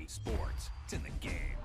Sports. It's in the game.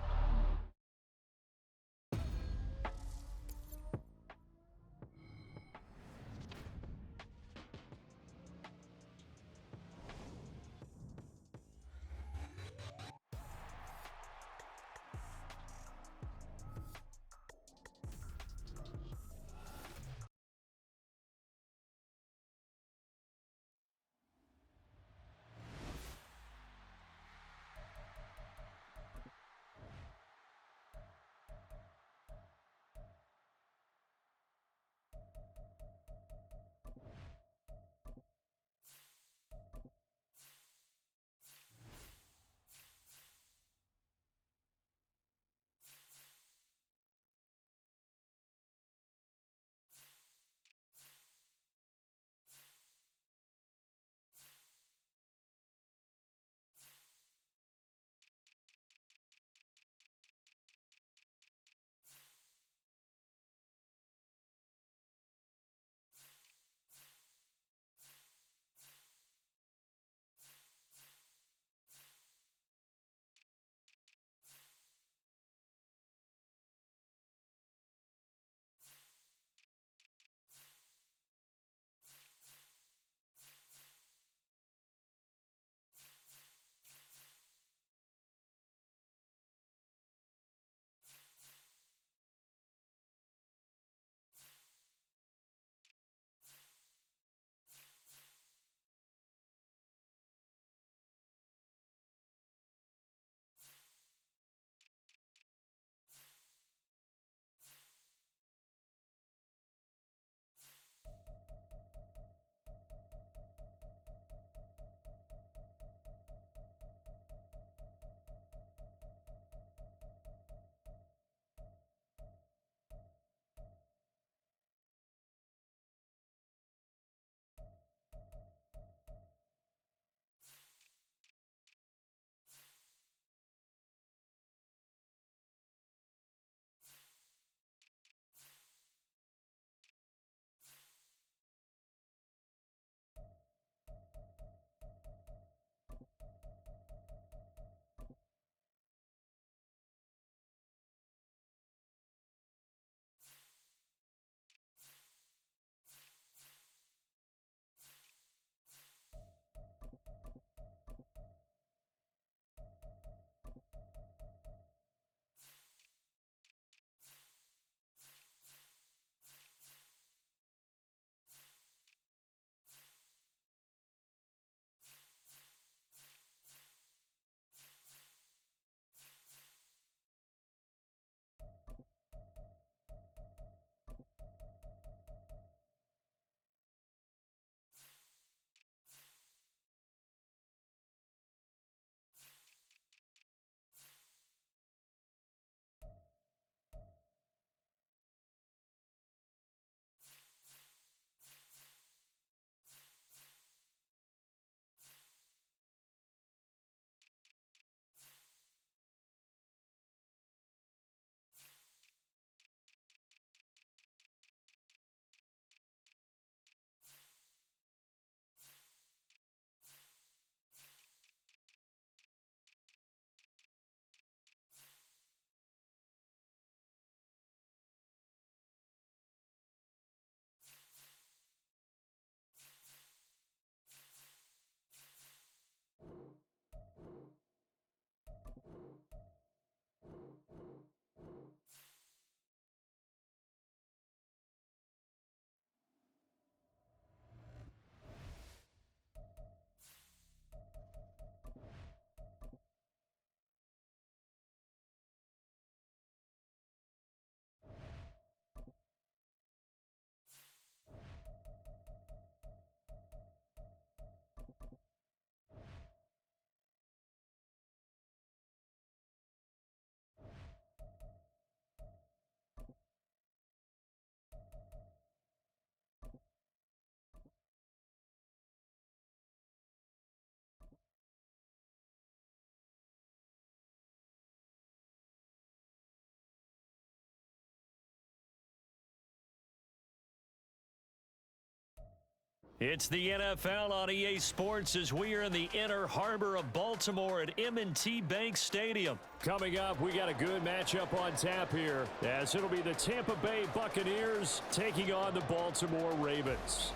It's the NFL on EA Sports as we are in the inner harbor of Baltimore at M&T Bank Stadium. Coming up, we got a good matchup on tap here, as it'll be the Tampa Bay Buccaneers taking on the Baltimore Ravens.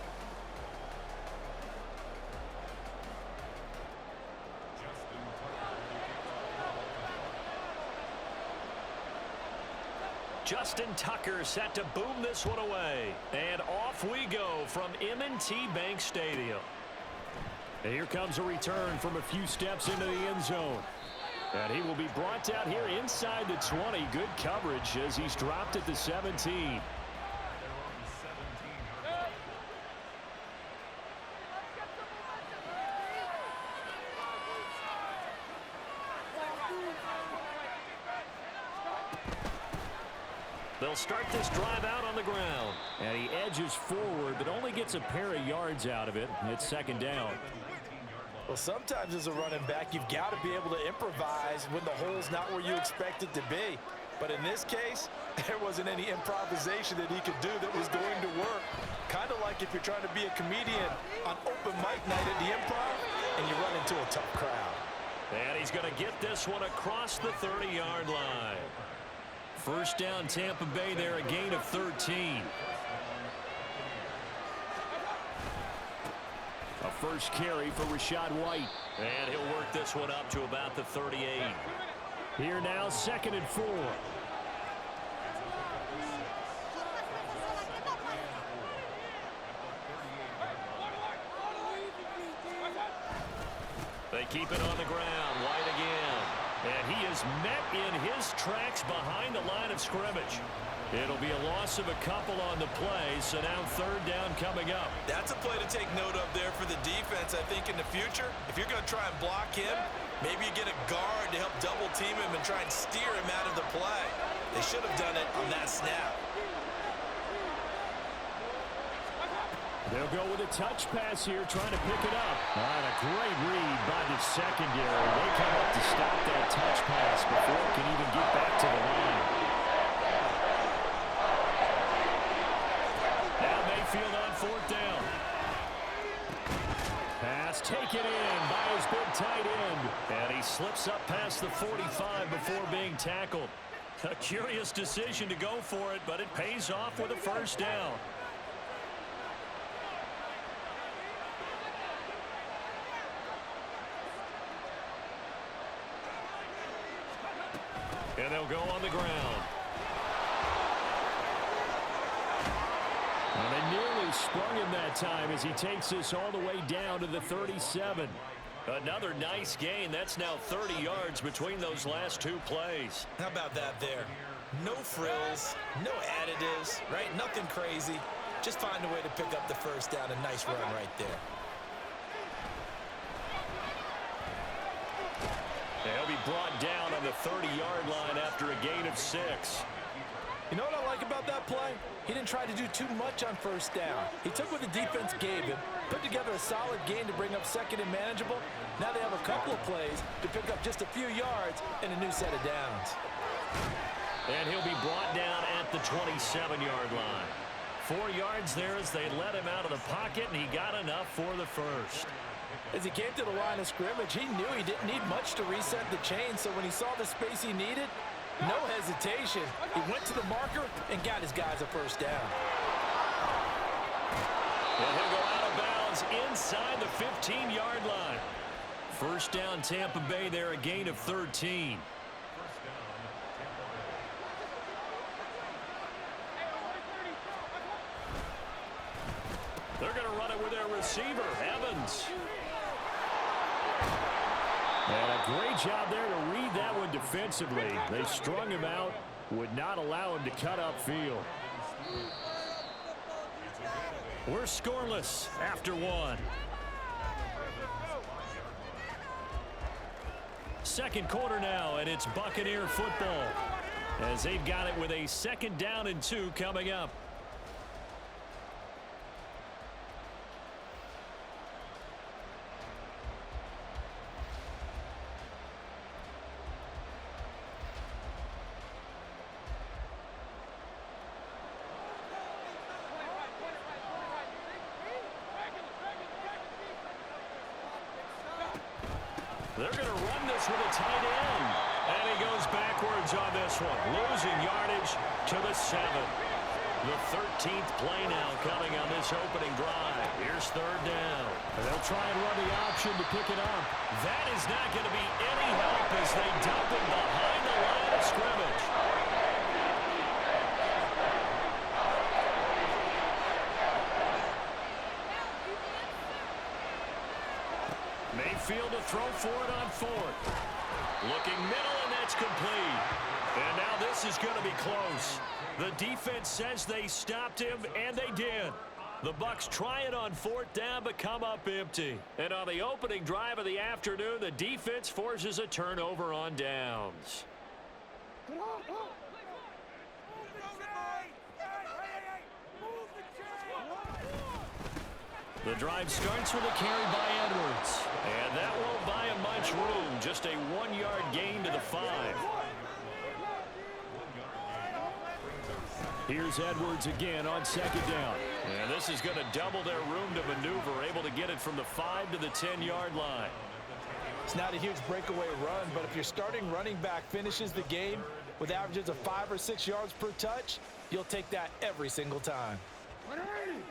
Justin Tucker set to boom this one away. And off we go from M&T Bank Stadium. And here comes a return from a few steps into the end zone. And he will be brought down here inside the 20. Good coverage as he's dropped at the 17. They'll start this drive out on the ground. And he edges forward, but only gets a pair of yards out of it. It's second down. Well, sometimes as a running back, you've got to be able to improvise when the hole's not where you expect it to be. But in this case, there wasn't any improvisation that he could do that was going to work. Kind of like if you're trying to be a comedian on open mic night at the Improv and you run into a tough crowd. And he's going to get this one across the 30-yard line. First down, Tampa Bay there, a gain of 13. A first carry for Rachaad White. And he'll work this one up to about the 38. Here now, 2nd and 4. They keep it on the ground. White again. And he is met in his tracks behind the line of scrimmage. It'll be a loss of a couple on the play, so now third down coming up. That's a play to take note of there for the defense, I think, in the future. If you're going to try and block him, maybe you get a guard to help double team him and try and steer him out of the play. They should have done it on that snap. They'll go with a touch pass here, trying to pick it up. And a great read by the secondary. They come up to stop that touch pass before it can even get back to the line. Now Mayfield on 4th down. Pass taken in by his big tight end. And he slips up past the 45 before being tackled. A curious decision to go for it, but it pays off with a first down. And they'll go on the ground. And they nearly sprung him that time as he takes this all the way down to the 37. Another nice gain. That's now 30 yards between those last two plays. How about that there? No frills, no additives, right? Nothing crazy. Just find a way to pick up the first down. A nice run right there. He'll be brought down on the 30-yard line after a gain of 6. You know what I like about that play? He didn't try to do too much on first down. He took what the defense gave him, put together a solid gain to bring up second and manageable. Now they have a couple of plays to pick up just a few yards and a new set of downs. And he'll be brought down at the 27-yard line. 4 yards there as they let him out of the pocket, and he got enough for the first. As he came to the line of scrimmage, he knew he didn't need much to reset the chain, so when he saw the space he needed, no hesitation. He went to the marker and got his guys a first down. And he'll go out of bounds inside the 15-yard line. First down, Tampa Bay there, a gain of 13. They're going to run it with their receiver, Evans. And a great job there to read that one defensively. They strung him out, would not allow him to cut upfield. We're scoreless after one. Second quarter now, and it's Buccaneer football as they've got it with a 2nd down and 2 coming up. They're going to run this with a tight end. And he goes backwards on this one, losing yardage to the 7. The 13th play now coming on this opening drive. Here's third down. They'll try and run the option to pick it up. That is not going to be any help as they dump it behind the line of scrimmage. Mayfield to throw for it on 4th. Looking middle, and that's complete. And now this is going to be close. The defense says they stopped him, and they did. The Bucs try it on 4th down, but come up empty. And on the opening drive of the afternoon, the defense forces a turnover on downs. The drive starts with a carry by Edwards. And that won't buy him much room. Just a 1-yard gain to the 5. Here's Edwards again on 2nd down. And this is going to double their room to maneuver, able to get it from the 5 to the 10-yard line. It's not a huge breakaway run, but if your starting running back finishes the game with averages of 5 or 6 yards per touch, you'll take that every single time.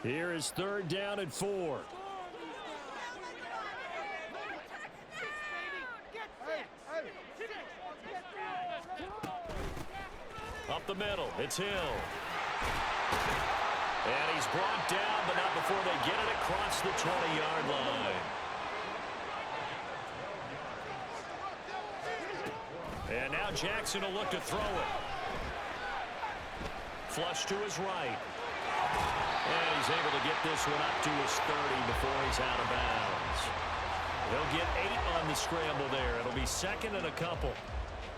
Here is 3rd down and 4. Up the middle, it's Hill. And he's brought down, but not before they get it across the 20-yard line. And now Jackson will look to throw it. Flush to his right. And he's able to get this one up to his 30 before he's out of bounds. He'll get 8 on the scramble there. It'll be 2nd and a couple.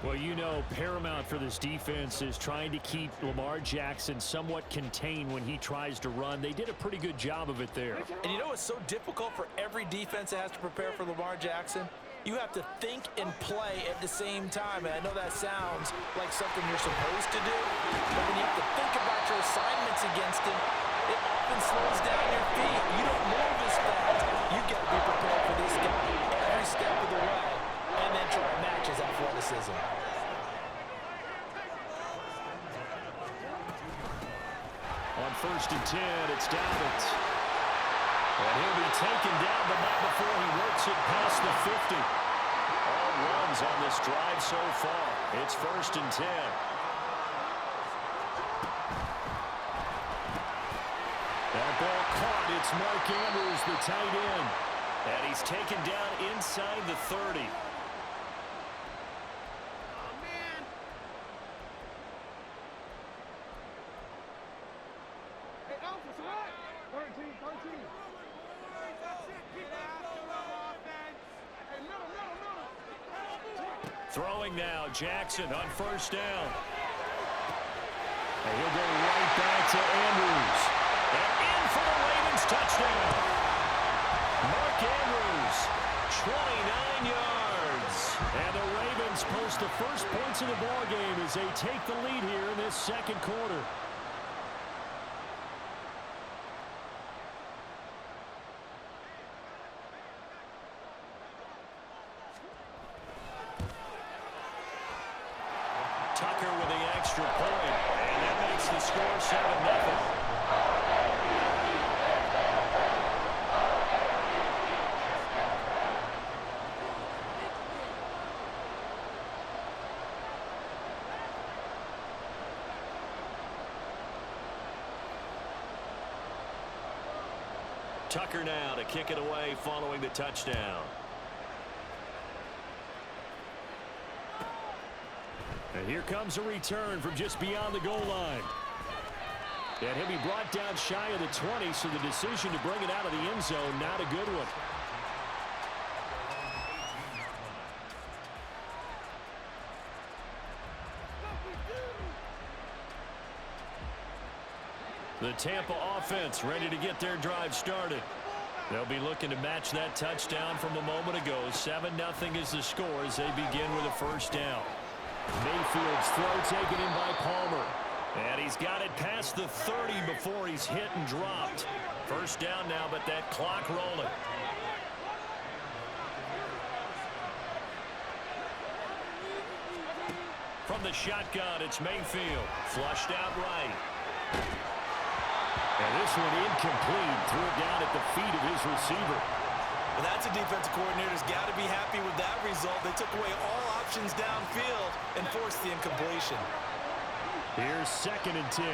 Well, you know, paramount for this defense is trying to keep Lamar Jackson somewhat contained when he tries to run. They did a pretty good job of it there. And you know it's so difficult for every defense that has to prepare for Lamar Jackson? You have to think and play at the same time. And I know that sounds like something you're supposed to do, but when you have to think about your assignments against him, it often slows down your feet. You don't move as fast. You've got to be prepared for this guy every step of the way and then try to match his athleticism. On 1st and 10, it's Dobbins. And he'll be taken down, but not before he works it past the 50. All runs on this drive so far. It's 1st and 10. That ball caught. It's Mark Andrews, the tight end. And he's taken down inside the 30. Throwing now, Jackson on 1st down. And he'll go right back to Andrews. And in for the Ravens touchdown. Mark Andrews, 29 yards. And the Ravens post the first points of the ballgame as they take the lead here in this 2nd quarter. Tucker with the extra point, and that makes the score 7-0. Tucker now to kick it away following the touchdown. And here comes a return from just beyond the goal line. And he'll be brought down shy of the 20, so the decision to bring it out of the end zone, not a good one. The Tampa offense ready to get their drive started. They'll be looking to match that touchdown from a moment ago. 7-0 is the score as they begin with a 1st down. Mayfield's throw taken in by Palmer. And he's got it past the 30 before he's hit and dropped. 1st down now, but that clock rolling. From the shotgun, it's Mayfield. Flushed out right. And this one incomplete. Threw it down at the feet of his receiver. Well, that's a defensive coordinator's got to be happy with that result. They took away all options downfield and forced the incompletion. Here's 2nd and 10.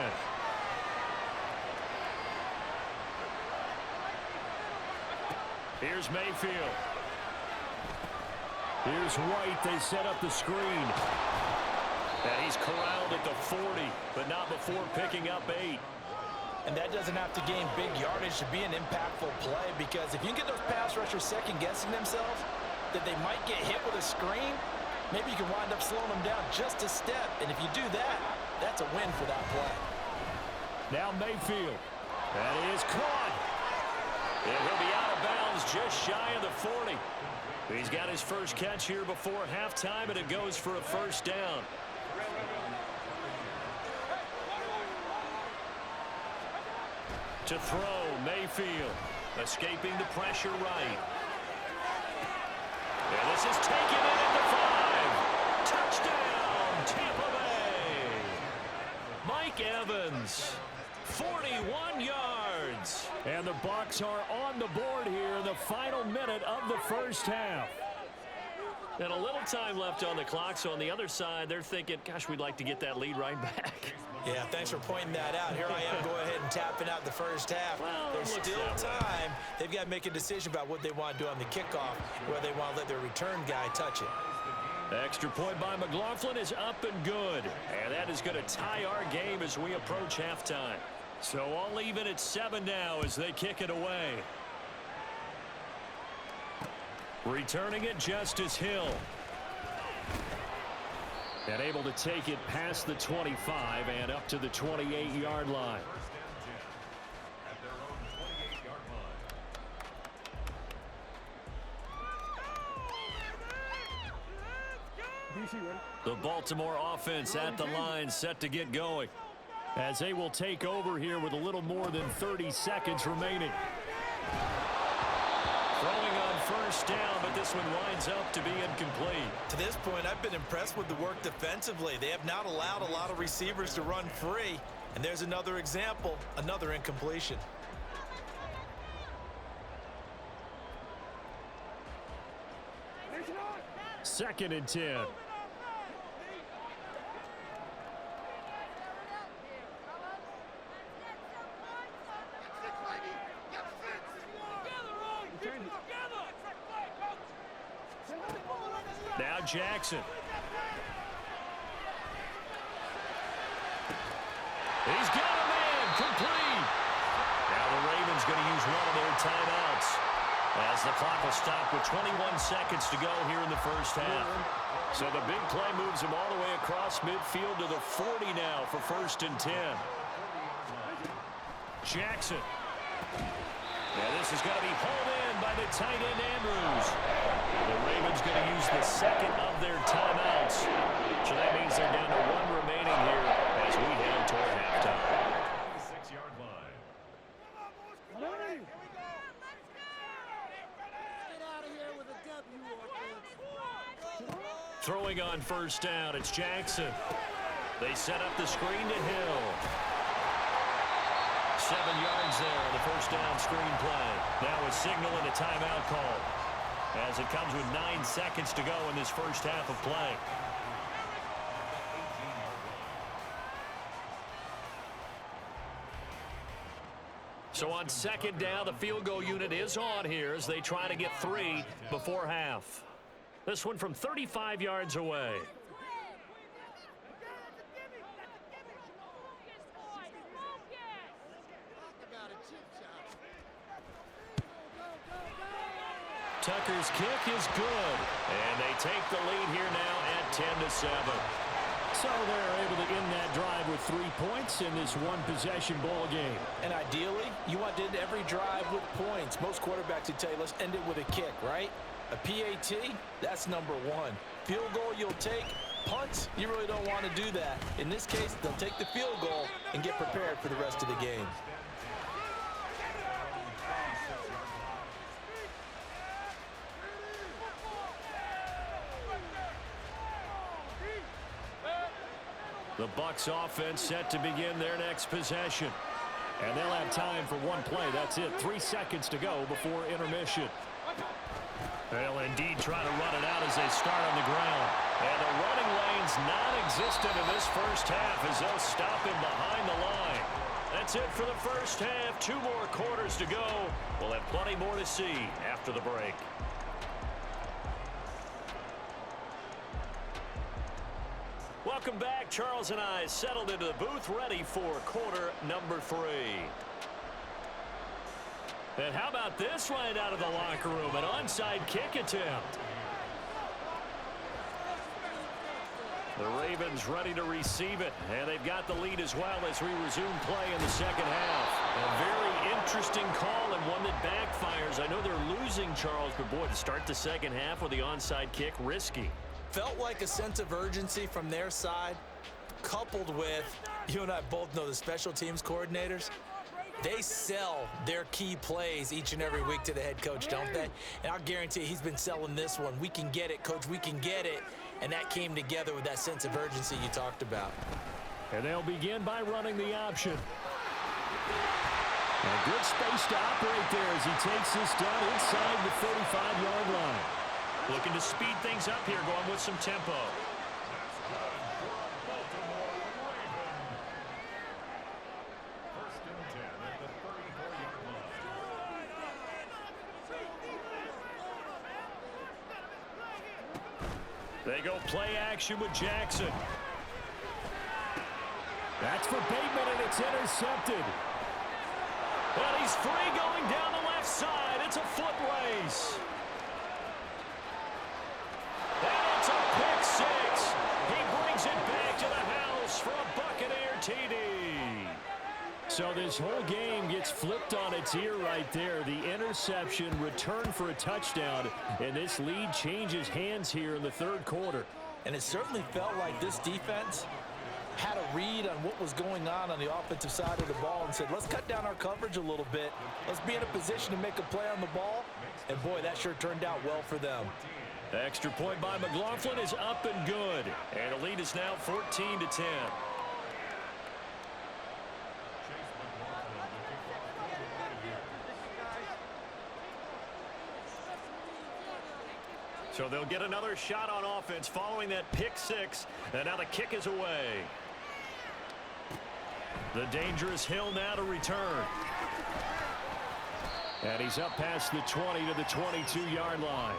Here's Mayfield. Here's White. They set up the screen. And he's corralled at the 40, but not before picking up 8. And that doesn't have to gain big yardage to be an impactful play, because if you can get those pass rushers second-guessing themselves that they might get hit with a screen, maybe you can wind up slowing them down just a step. And if you do that, that's a win for that play. Now Mayfield. That is caught. And he'll be out of bounds just shy of the 40. He's got his first catch here before halftime, and it goes for a first down. To throw, Mayfield. Escaping the pressure right. And this is taken in at the 5. Touchdown, Tampa Bay. Mike Evans, 41 yards. And the Bucs are on the board here in the final minute of the first half. And a little time left on the clock, so on the other side, they're thinking, gosh, we'd like to get that lead right back. Yeah, thanks for pointing that out. Here I am going ahead and tapping out the first half. Well, there's still time. They've got to make a decision about what they want to do on the kickoff, where they want to let their return guy touch it. Extra point by McLaughlin is up and good. And that is going to tie our game as we approach halftime. So all even at 7 now as they kick it away. Returning it, Justice Hill. And able to take it past the 25 and up to the 28-yard line. The Baltimore offense at the line, set to get going. As they will take over here with a little more than 30 seconds remaining. Throwing on first down, but this one winds up to be incomplete. To this point, I've been impressed with the work defensively. They have not allowed a lot of receivers to run free. And there's another example, another incompletion. Second and 10. Now Jackson. He's got a man, complete. Now the Ravens going to use one of their timeouts as the clock will stop with 21 seconds to go here in the first half. So the big play moves him all the way across midfield to the 40 now for 1st and 10. Jackson. Now this is going to be hauled in by the tight end Andrews. The Ravens going to use the second of their timeouts. So that means they're down to 1 remaining here as we head toward halftime. 6-yard line. Throwing on first down, it's Jackson. They set up the screen to Hill. 7 yards there on the first down screen play. Now a signal and a timeout call as it comes with 9 seconds to go in this first half of play. So on second down, the field goal unit is on here as they try to get 3 before half. This one from 35 yards away. Tucker's kick is good, and they take the lead here now at 10-7. So they're able to end that drive with 3 points in this one-possession ball game. And ideally, you want to end every drive with points. Most quarterbacks would tell you, let's end it with a kick, right? A PAT, that's number 1. Field goal you'll take. Punts, you really don't want to do that. In this case, they'll take the field goal and get prepared for the rest of the game. The Bucs offense set to begin their next possession. And they'll have time for one play. That's it. 3 seconds to go before intermission. They'll indeed try to run it out as they start on the ground. And the running lane's non-existent in this first half as they'll stop him behind the line. That's it for the first half. 2 more quarters to go. We'll have plenty more to see after the break. Welcome back. Charles and I settled into the booth ready for quarter number 3. And how about this right out of the locker room? An onside kick attempt. The Ravens ready to receive it, and they've got the lead as well as we resume play in the second half. A very interesting call and one that backfires. I know they're losing, Charles, but boy, to start the second half with the onside kick, risky. Felt like a sense of urgency from their side, coupled with, you and I both know the special teams coordinators, they sell their key plays each and every week to the head coach, don't they? And I'll guarantee he's been selling this one. We can get it, coach, we can get it. And that came together with that sense of urgency you talked about. And they'll begin by running the option. A good space to operate there as he takes this down inside the 35-yard line. Looking to speed things up here, going with some tempo. They go play action with Jackson. That's for Bateman, and it's intercepted. And he's free going down the left side. It's a foot race. And it's a pick six. He brings it back to the house for a Buccaneer TD. So this whole game gets flipped on its ear right there. The interception, return for a touchdown, and this lead changes hands here in the third quarter. And it certainly felt like this defense had a read on what was going on the offensive side of the ball and said, let's cut down our coverage a little bit. Let's be in a position to make a play on the ball. And, boy, that sure turned out well for them. The extra point by McLaughlin is up and good. And the lead is now 14-10. So they'll get another shot on offense following that pick six. And now the kick is away. The dangerous Hill now to return. And he's up past the 20 to the 22-yard line.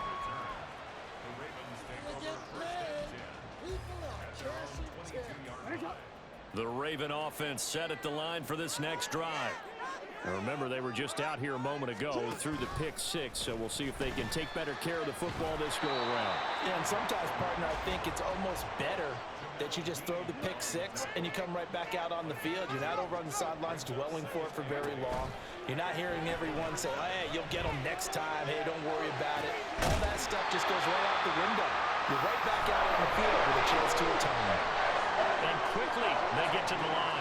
The Raven offense set at the line for this next drive. Now remember, they were just out here a moment ago through the pick six, so we'll see if they can take better care of the football this go around. Yeah, and sometimes, partner, I think it's almost better that you just throw the pick six and you come right back out on the field. You're not over on the sidelines dwelling for it for very long. You're not hearing everyone say, hey, you'll get them next time. Hey, don't worry about it. All that stuff just goes right out the window. You're right back out on the field with a chance to atone. And quickly they get to the line.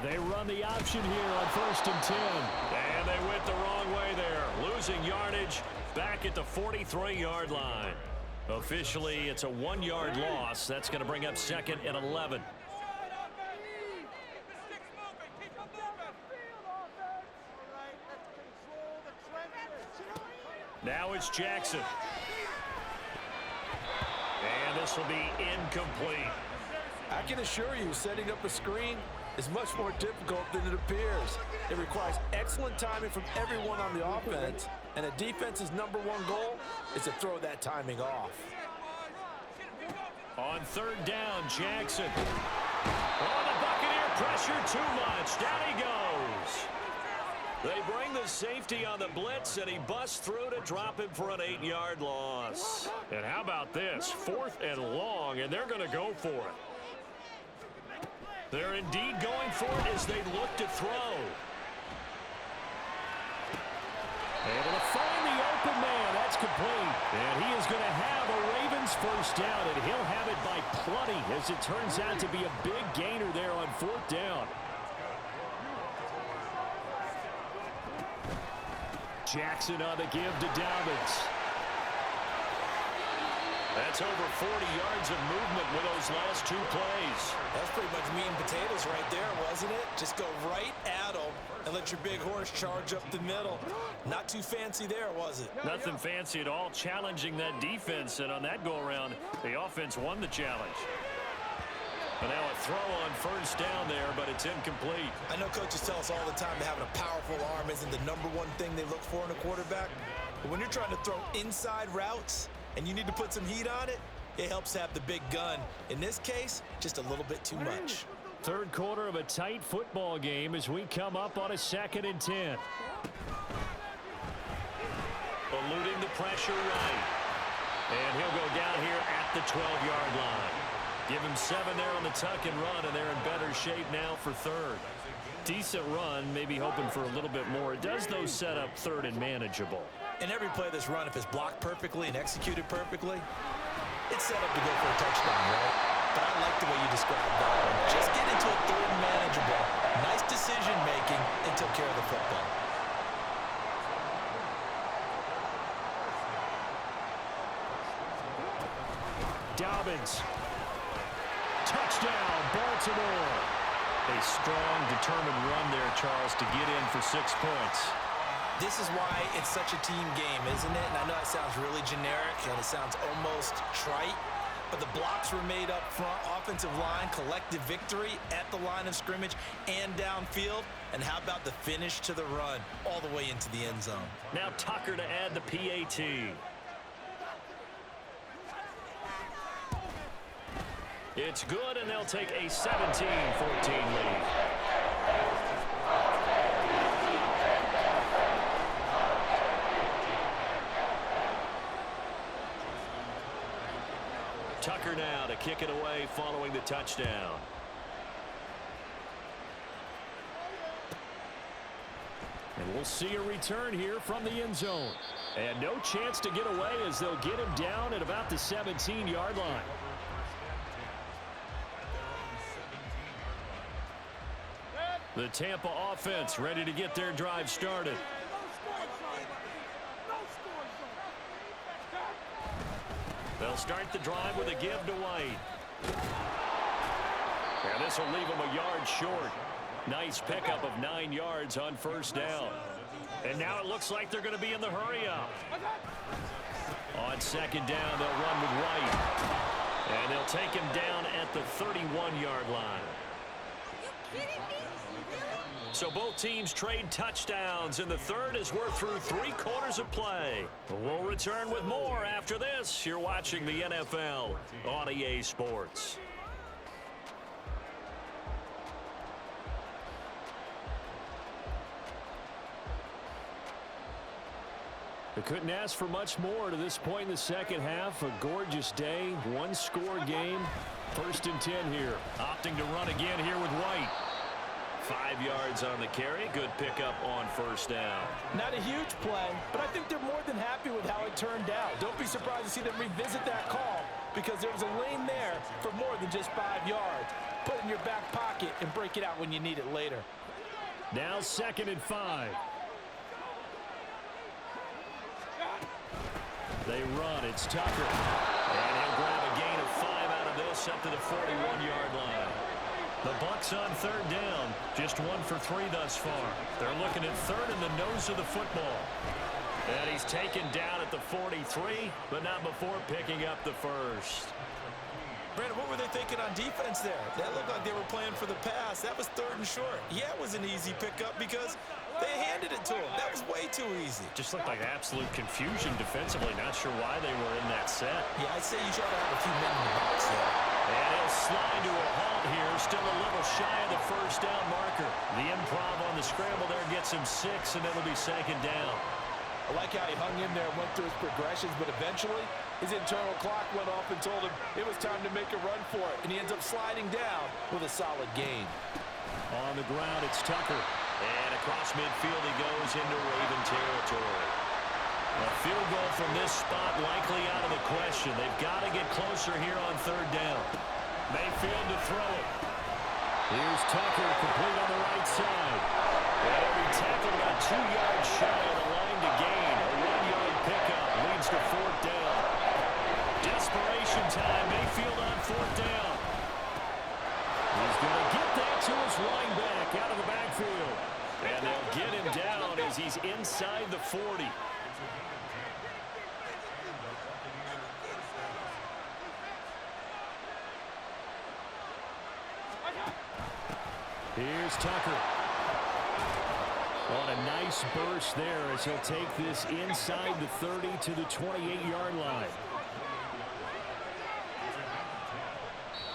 They run the option here on 1st and 10. And they went the wrong way there. Losing yardage back at the 43-yard line. Officially, it's a 1-yard loss. That's going to bring up 2nd and 11. Now it's Jackson. And this will be incomplete. I can assure you, setting up a screen is much more difficult than it appears. It requires excellent timing from everyone on the offense, and a defense's #1 goal is to throw that timing off. On 3rd down, Jackson. Oh, the Buccaneer pressure too much. Down he goes. They bring the safety on the blitz, and he busts through to drop him for an 8-yard loss. And how about this? 4th and long, and they're going to go for it. They're indeed going for it as they look to throw. Able to find the open man. That's complete. And he is going to have a Ravens first down, and he'll have it by plenty as it turns out to be a big gainer there on 4th down. Jackson on the give to Dobbins. That's over 40 yards of movement with those last two plays. That's pretty much meat and potatoes right there, wasn't it? Just go right at them and let your big horse charge up the middle. Not too fancy there, was it? Nothing fancy at all, challenging that defense, and on that go-around, the offense won the challenge. And now a throw on first down there, but it's incomplete. I know coaches tell us all the time that having a powerful arm isn't the #1 thing they look for in a quarterback. But when you're trying to throw inside routes and you need to put some heat on it, it helps have the big gun. In this case, just a little bit too much. Third quarter of a tight football game as we come up on a 2nd and 10. Eluding the pressure right. And he'll go down here at the 12-yard line. Give him 7 there on the tuck and run, and they're in better shape now for third. Decent run, maybe hoping for a little bit more. It does, though, set up third and manageable. And every play of this run, if it's blocked perfectly and executed perfectly, it's set up to go for a touchdown, right? But I like the way you described that one. Just get into a third and manageable. Nice decision-making and took care of the football. Dobbins. Touchdown, Baltimore. A strong, determined run there, Charles, to get in for 6 points. This is why it's such a team game, isn't it? And I know it sounds really generic and it sounds almost trite, but the blocks were made up front, offensive line, collective victory at the line of scrimmage and downfield. And how about the finish to the run all the way into the end zone? Now Tucker to add the PAT. It's good, and they'll take a 17-14 lead. Tucker now to kick it away following the touchdown. And we'll see a return here from the end zone. And no chance to get away as they'll get him down at about the 17-yard line. The Tampa offense ready to get their drive started. They'll start the drive with a give to White. And this will leave them a yard short. Nice pickup of 9 yards on first down. And now it looks like they're going to be in the hurry up. On second down, they'll run with White. And they'll take him down at the 31-yard line. So both teams trade touchdowns, and the third as we're through 3 quarters of play. We'll return with more after this. You're watching the NFL on EA Sports. They couldn't ask for much more to this point in the second half. A gorgeous day, 1-score game. 1st and 10 here. Opting to run again here with White. 5 yards on the carry. Good pickup on first down. Not a huge play, but I think they're more than happy with how it turned out. Don't be surprised to see them revisit that call because there was a lane there for more than just 5 yards. Put it in your back pocket and break it out when you need it later. Now 2nd and 5. They run. It's Tucker. And he'll grab a gain of 5 out of this up to the 41-yard line. The Bucs on third down. Just 1 for 3 thus far. They're looking at third in the nose of the football. And he's taken down at the 43, but not before picking up the first. Brandon, what were they thinking on defense there? That looked like they were playing for the pass. That was 3rd and short. Yeah, it was an easy pickup because they handed it to him. That was way too easy. Just looked like absolute confusion defensively. Not sure why they were in that set. Yeah, I'd say you try to have a few men in the box there. And he'll slide to a halt here. Still a little shy of the first down marker. The improv on the scramble there gets him 6, and it'll be 2nd down. I like how he hung in there and went through his progressions, but eventually his internal clock went off and told him it was time to make a run for it, and he ends up sliding down with a solid gain. On the ground, it's Tucker. And across midfield he goes into Raven territory. A field goal from this spot likely out of the question. They've got to get closer here on third down. Mayfield to throw it. Here's Tucker, complete on the right side. And every tackle about 2 yards shy of the line to gain. A 1-yard pickup leads to 4th down. Desperation Possession time. Mayfield on fourth down. He's going to get that to his running back out of the backfield. And they'll get him down as he's inside the 40. Here's Tucker. On a nice burst there as he'll take this inside the 30 to the 28-yard line.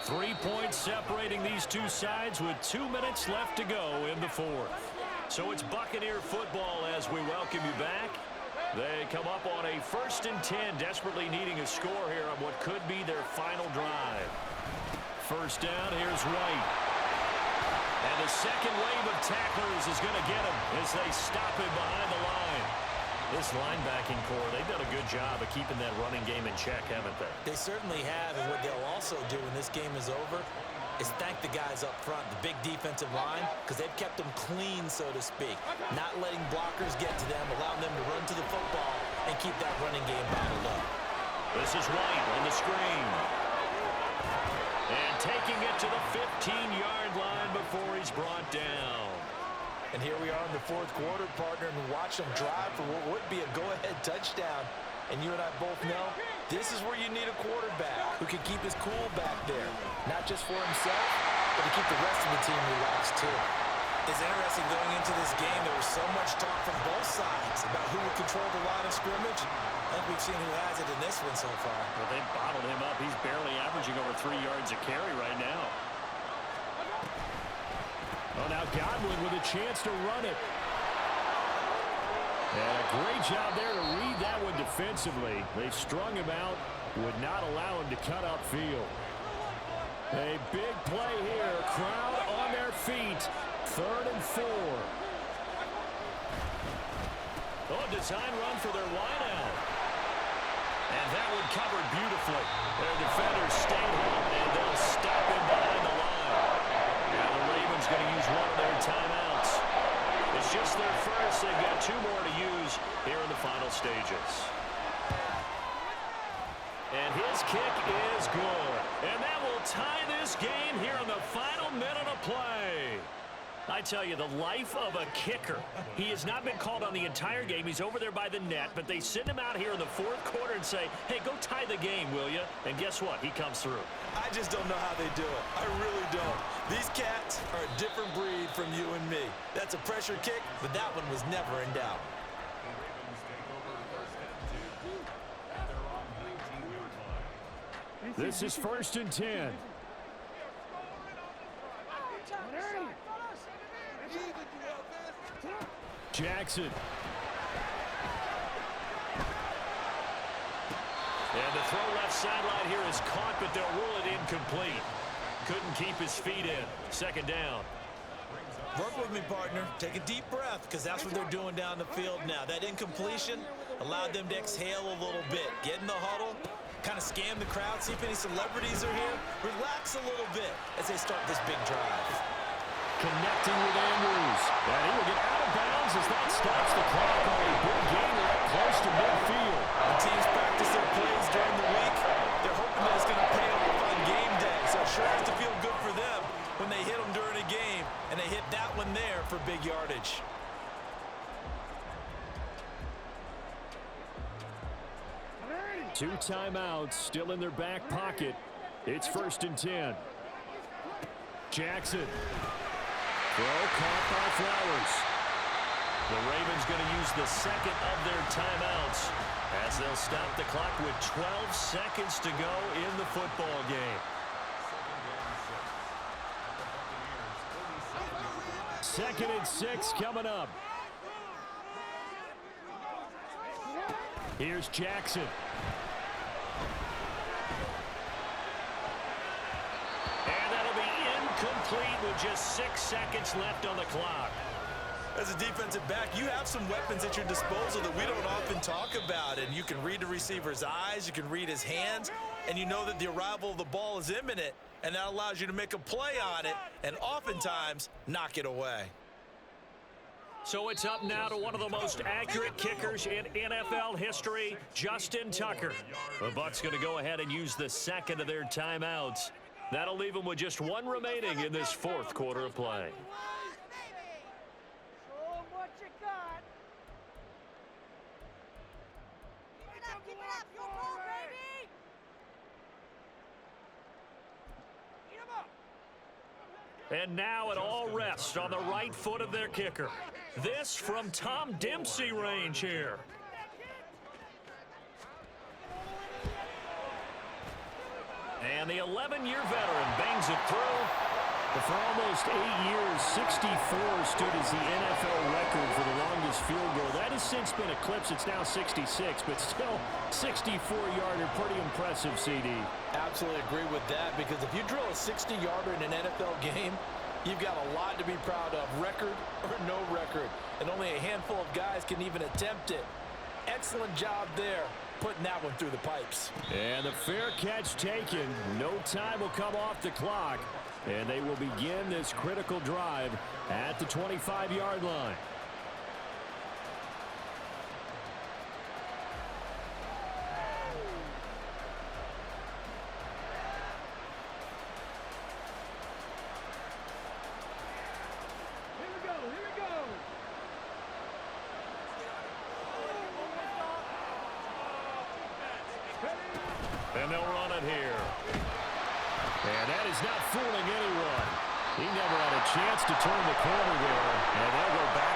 3 points separating these two sides with 2 minutes left to go in the fourth. So it's Buccaneer football as we welcome you back. They come up on a 1st and 10, desperately needing a score here on what could be their final drive. First down, here's White. And the second wave of tacklers is going to get him as they stop him behind the line. This linebacking core, they've done a good job of keeping that running game in check, haven't they? They certainly have, and what they'll also do when this game is over is thank the guys up front, the big defensive line, because they've kept them clean, so to speak. Not letting blockers get to them, allowing them to run to the football and keep that running game bottled up. This is White on the screen. And taking it to the 15-yard line before he's brought down. And here we are in the fourth quarter, partner, and watch them drive for what would be a go-ahead touchdown. And you and I both know this is where you need a quarterback who can keep his cool back there. Not just for himself, but to keep the rest of the team relaxed too. It's interesting going into this game. There was so much talk from both sides about who would control the line of scrimmage. I think we've seen who has it in this one so far. Well, they bottled him up. He's barely averaging over 3 yards a carry right now. Well, now Godwin with a chance to run it. And a great job there to read that one defensively. They strung him out, would not allow him to cut upfield. A big play here. Crowd on their feet. 3rd and 4. Oh, a design run for their wideout. And that one covered beautifully. Their defenders stayed home, and they'll stop him behind the line. Now the Ravens going to use one of their timeouts. It's just their first. They've got 2 more to use here in the final stages. And his kick is good. And that will tie this game here in the final minute of play. I tell you, the life of a kicker. He has not been called on the entire game. He's over there by the net, but they send him out here in the fourth quarter and say, hey, go tie the game, will you? And guess what? He comes through. I just don't know how they do it. I really don't. These cats are a different breed from you and me. That's a pressure kick, but that one was never in doubt. This is 1st and 10. Jackson. And the throw left sideline here is caught, but they'll rule it incomplete. Couldn't keep his feet in. 2nd down. Work with me, partner. Take a deep breath, because that's what they're doing down the field now. That incompletion allowed them to exhale a little bit. Get in the huddle, kind of scan the crowd, see if any celebrities are here. Relax a little bit as they start this big drive. Connecting with Andrews. And he will get out of bounds as that stops the clock on a big gain close to midfield. When teams practice their plays during the week, they're hoping that it's going to pay off on game day. So it sure has to feel good for them when they hit them during a game, and they hit that one there for big yardage. Two timeouts still in their back pocket. It's 1st and 10. Jackson. Throw caught by Flowers. The Ravens going to use the 2nd of their timeouts as they'll stop the clock with 12 seconds to go in the football game. 2nd and 6 coming up. Here's Jackson. And that'll be incomplete with just 6 seconds left on the clock. As a defensive back, you have some weapons at your disposal that we don't often talk about. And you can read the receiver's eyes, you can read his hands, and you know that the arrival of the ball is imminent. And that allows you to make a play on it and oftentimes knock it away. So it's up now to one of the most accurate kickers in NFL history, Justin Tucker. The Bucs going to go ahead and use the second of their timeouts. That'll leave them with just one remaining in this fourth quarter of play. And now it all rests on the right foot of their kicker. This from Tom Dempsey range here. And the 11-year veteran bangs it through. For almost 8 years, 64 stood as the NFL record for the longest field goal. That has since been eclipsed. It's now 66, but still 64-yarder. Pretty impressive, CD. Absolutely agree with that, because if you drill a 60-yarder in an NFL game, you've got a lot to be proud of, record or no record. And only a handful of guys can even attempt it. Excellent job there, putting that one through the pipes. And the fair catch taken. No time will come off the clock. And they will begin this critical drive at the 25-yard line. And they'll run it here. And that is not fooling anyone. He never had a chance to turn the corner there. And they'll go back.